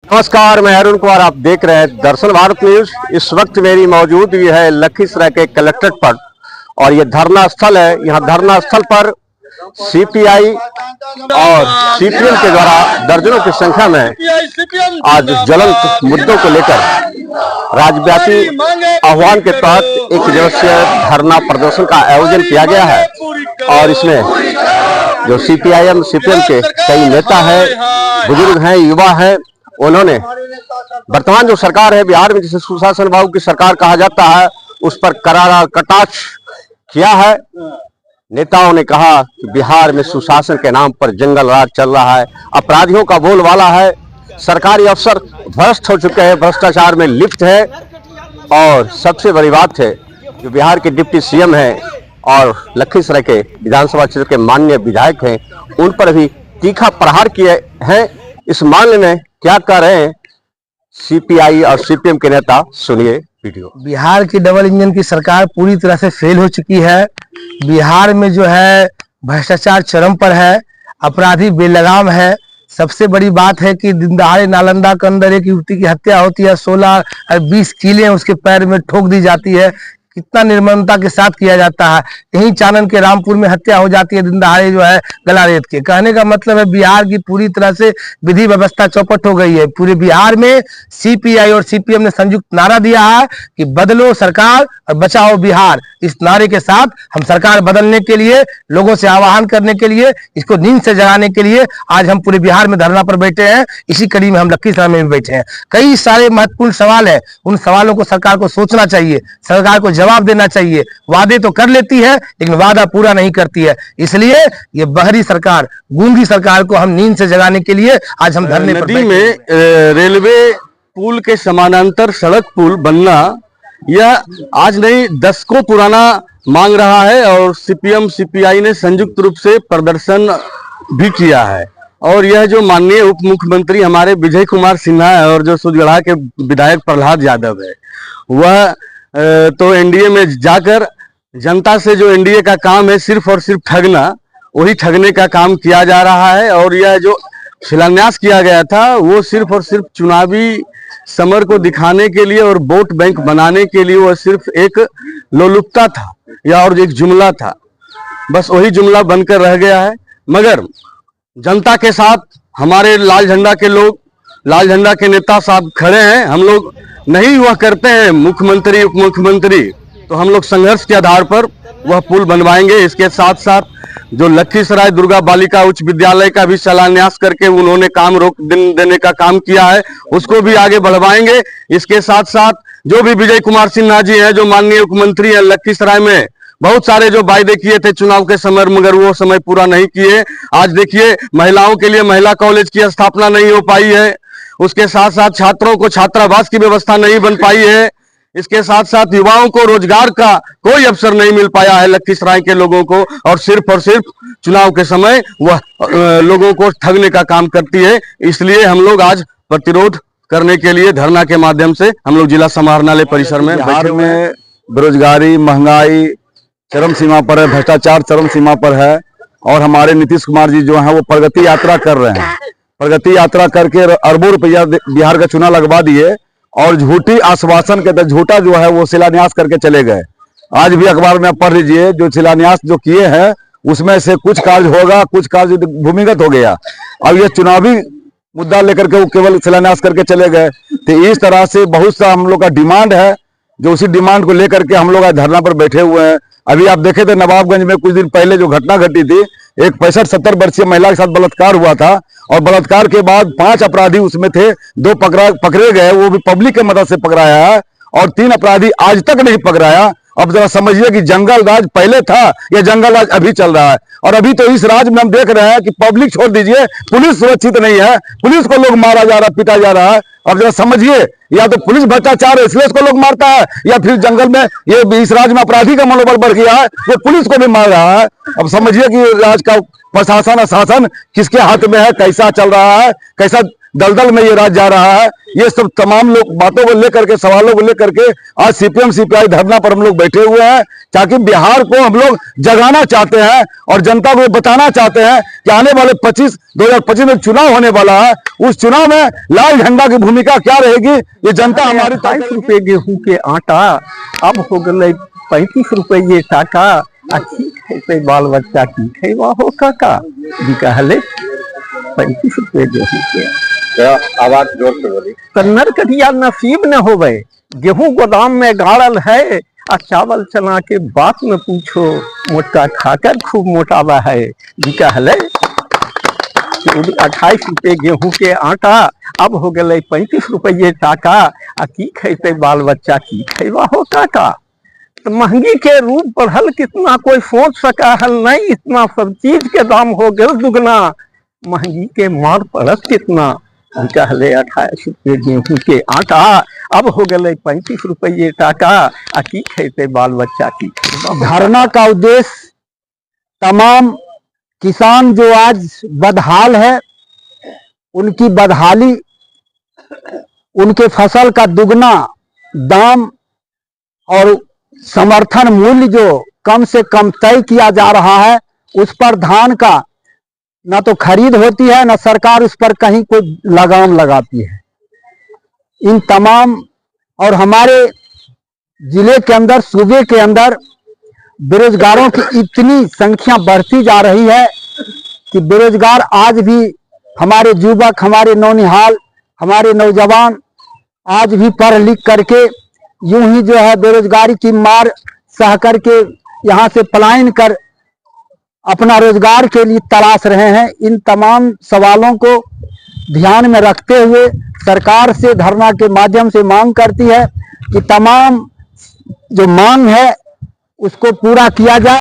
नमस्कार, मैं अरुण कुमार। आप देख रहे हैं दर्शन भारत न्यूज। इस वक्त मेरी मौजूदगी है लखीसराय के कलेक्ट्रेट पर और ये धरना स्थल है। यहाँ धरना स्थल पर सीपीआई और सीपीएम के द्वारा दर्जनों की संख्या में आज ज्वलंत मुद्दों को लेकर राज्यव्यापी आह्वान के तहत एक दिवसीय धरना प्रदर्शन का आयोजन किया गया है और इसमें जो सीपीआईएम सीपीएम के कई नेता हैं, बुजुर्ग हैं, युवा हैं, उन्होंने वर्तमान जो सरकार है बिहार में, जिसे सुशासन बाबू की सरकार कहा जाता है, उस पर करारा कटाक्ष किया है। नेताओं ने कहा कि बिहार में सुशासन के नाम पर जंगल राज चल रहा है, अपराधियों का बोलबाला है, सरकारी अफसर भ्रष्ट हो चुके हैं, भ्रष्टाचार में लिप्त है और सबसे बड़ी बात है जो बिहार के डिप्टी सीएम हैं और लखीसराय के विधानसभा क्षेत्र के माननीय विधायक हैं, उन पर भी तीखा प्रहार किए हैं। इस मामले में क्या कह रहे हैं सीपीआई और सीपीएम के नेता, सुनिए वीडियो। बिहार की डबल इंजन की सरकार पूरी तरह से फेल हो चुकी है। बिहार में जो है भ्रष्टाचार चरम पर है, अपराधी बेलगाम है। सबसे बड़ी बात है कि दिन दहाड़े नालंदा के अंदर एक युवती की हत्या होती है, 16 और 20 कीलें उसके पैर में ठोक दी जाती है। कितना निर्ममता के साथ किया जाता है। यहीं चानन के रामपुर में हत्या हो जाती है दिन दहाड़े जो है गला रेत के। कहने का मतलब है बिहार की पूरी तरह से विधि व्यवस्था चौपट हो गई है। पूरे बिहार में सीपीआई और सीपीएम ने संयुक्त नारा दिया है कि बदलो सरकार और बचाओ बिहार। इस नारे के साथ हम सरकार बदलने के लिए, लोगों से आह्वान करने के लिए, इसको नींद से जगाने के लिए आज हम पूरे बिहार में धरना पर बैठे हैं। इसी कड़ी में हम लखीसराय में भी बैठे हैं। कई सारे महत्वपूर्ण सवाल है, उन सवालों को सरकार को सोचना चाहिए, सरकार को जवाब देना चाहिए। वादे तो कर लेती है लेकिन वादा पूरा नहीं करती है। इसलिए ये बहरी सरकार, गूंगी सरकार को हम नींद से जगाने के लिए आज हम धरने पर नदी में रेलवे पुल के समानांतर सड़क पुल बनना यह आज नहीं दशकों पुराना मांग रहा है और सीपीएम सीपीआई ने संयुक्त रूप से प्रदर्शन भी किया है। और यह जो माननीय उप मुख्यमंत्री हमारे विजय कुमार सिन्हा है और जो सुजगढ़ा के विधायक प्रहलाद यादव है, वह तो एनडीए में जाकर जनता से जो एनडीए का काम है सिर्फ और सिर्फ ठगना, वही ठगने का काम किया जा रहा है। और यह जो शिलान्यास किया गया था वो सिर्फ और सिर्फ चुनावी समर को दिखाने के लिए और वोट बैंक बनाने के लिए, वह सिर्फ एक लोलुपता था या और एक जुमला था। बस वही जुमला बनकर रह गया है। मगर जनता के साथ हमारे लाल झंडा के लोग, लाल झंडा के नेता साहब खड़े हैं। हम लोग नहीं हुआ करते हैं मुख्यमंत्री उप मुख्यमंत्री, तो हम लोग संघर्ष के आधार पर वह पुल बनवाएंगे। इसके साथ साथ जो लखीसराय दुर्गा बालिका उच्च विद्यालय का भी शिलान्यास करके उन्होंने काम रोक देने का काम किया है, उसको भी आगे बढ़वाएंगे। इसके साथ साथ जो भी विजय कुमार सिन्हा जी हैं, जो माननीय मुख्यमंत्री हैं, लखीसराय में बहुत सारे जो वायदे किए थे चुनाव के समय, मगर वो समय पूरा नहीं किए। आज देखिए महिलाओं के लिए महिला कॉलेज की स्थापना नहीं हो पाई है। उसके साथ साथ छात्रों को छात्रावास की व्यवस्था नहीं बन पाई है। इसके साथ साथ युवाओं को रोजगार का कोई अवसर नहीं मिल पाया है लखीसराय के लोगों को, और सिर्फ चुनाव के समय वह लोगों को ठगने का काम करती है। इसलिए हम लोग आज प्रतिरोध करने के लिए धरना के माध्यम से हम लोग जिला समाहरणालय परिसर में बिहार में बेरोजगारी, महंगाई चरम सीमा पर है, भ्रष्टाचार चरम सीमा पर है। और हमारे नीतीश कुमार जी जो है वो प्रगति यात्रा कर रहे हैं। प्रगति यात्रा करके अरबों रुपया बिहार का चुनाव लगवा दिए और झूठी आश्वासन के तहत झूठा जो है वो शिलान्यास करके चले गए। आज भी अखबार में आप पढ़ लीजिए, जो शिलान्यास जो किए हैं उसमें से कुछ कार्य होगा, कुछ कार्य भूमिगत हो गया। अब ये चुनावी मुद्दा लेकर के वो केवल शिलान्यास करके चले गए। तो इस तरह से बहुत सा हम लोग का डिमांड है, जो उसी डिमांड को लेकर के हम लोग आज धरना पर बैठे हुए हैं। अभी आप देखे थे नवाबगंज में कुछ दिन पहले जो घटना घटी थी, एक 65-70 वर्षीय महिला के साथ बलात्कार हुआ था और बलात्कार के बाद 5 अपराधी उसमें थे, 2 पकड़े गए, वो भी पब्लिक के मदद से पकड़ाया है, और 3 अपराधी आज तक नहीं पकड़ाया। अब जरा समझिए कि जंगल राज पहले था या जंगल राज अभी चल रहा है। और अभी तो इस राज में हम देख रहे हैं कि पब्लिक छोड़ दीजिए, पुलिस सुरक्षित नहीं है, पुलिस को लोग मारा जा रहा है, पीटा जा रहा है। अब जरा समझिए, या तो पुलिस भ्रष्टाचार है इसलिए इसको लोग मारता है, या फिर जंगल में ये इस राज में अपराधी का मनोबल बढ़ गया है, वो पुलिस को भी मार रहा है। अब समझिए कि राज का प्रशासन और शासन किसके हाथ में है, कैसा चल रहा है, कैसा दलदल में ये राज्य जा रहा है। ये सब तमाम लोग बातों को लेकर के, सवालों को लेकर के आज सीपीएम सीपीआई धरना पर हम लोग बैठे हुए हैं, ताकि बिहार को हम लोग जगाना चाहते हैं और जनता को बताना चाहते हैं कि आने वाले 2025 में चुनाव होने वाला है। उस चुनाव में लाल झंडा की भूमिका क्या रहेगी, ये जनता हमारी 28 रुपए गेहूं के आटा अब हो गए 35 रुपए ये टाका। अच्छी खेते बाल बच्चा की खेवा हो काका कहले 35 रुपए गेहूं के। आवाज जोर से बोली। कन्नर कटिया नसीब न होवे, गेहूं गोदाम में गाड़ल है, आ चावल चना के बात में पूछो, मोटा खाकर खूब मोटावा है। कहले 28 रुपए गेहूं के आटा अब हो गए 35 रुपये टाका। आ की खेते बाल बच्चा की खेवा हो काका। तो महंगी के रूप बढ़ल कितना कोई सोच सका हल नहीं, इतना सब चीज के दाम हो गए दुगना, महंगी के मार पड़त कितना। कहले 28 रुपये गेहूं के आटा अब हो गए 35 रुपये टाका। आ की खेते बाल बच्चा की। धरना का उद्देश्य तमाम किसान जो आज बदहाल है, उनकी बदहाली, उनके फसल का दुगना दाम और समर्थन मूल्य जो कम से कम तय किया जा रहा है, उस पर धान का ना तो खरीद होती है, ना सरकार उस पर कहीं कोई लगाम लगाती है। इन तमाम और हमारे जिले के अंदर, सूबे के अंदर बेरोजगारों की इतनी संख्या बढ़ती जा रही है कि बेरोजगार आज भी हमारे युवक, हमारे नौनिहाल, हमारे नौजवान आज भी पढ़ लिख करके यूं ही जो है बेरोजगारी की मार सह करके यहाँ से पलायन कर अपना रोजगार के लिए तलाश रहे हैं। इन तमाम सवालों को ध्यान में रखते हुए सरकार से धरना के माध्यम से मांग करती है कि तमाम जो मांग है उसको पूरा किया जाए।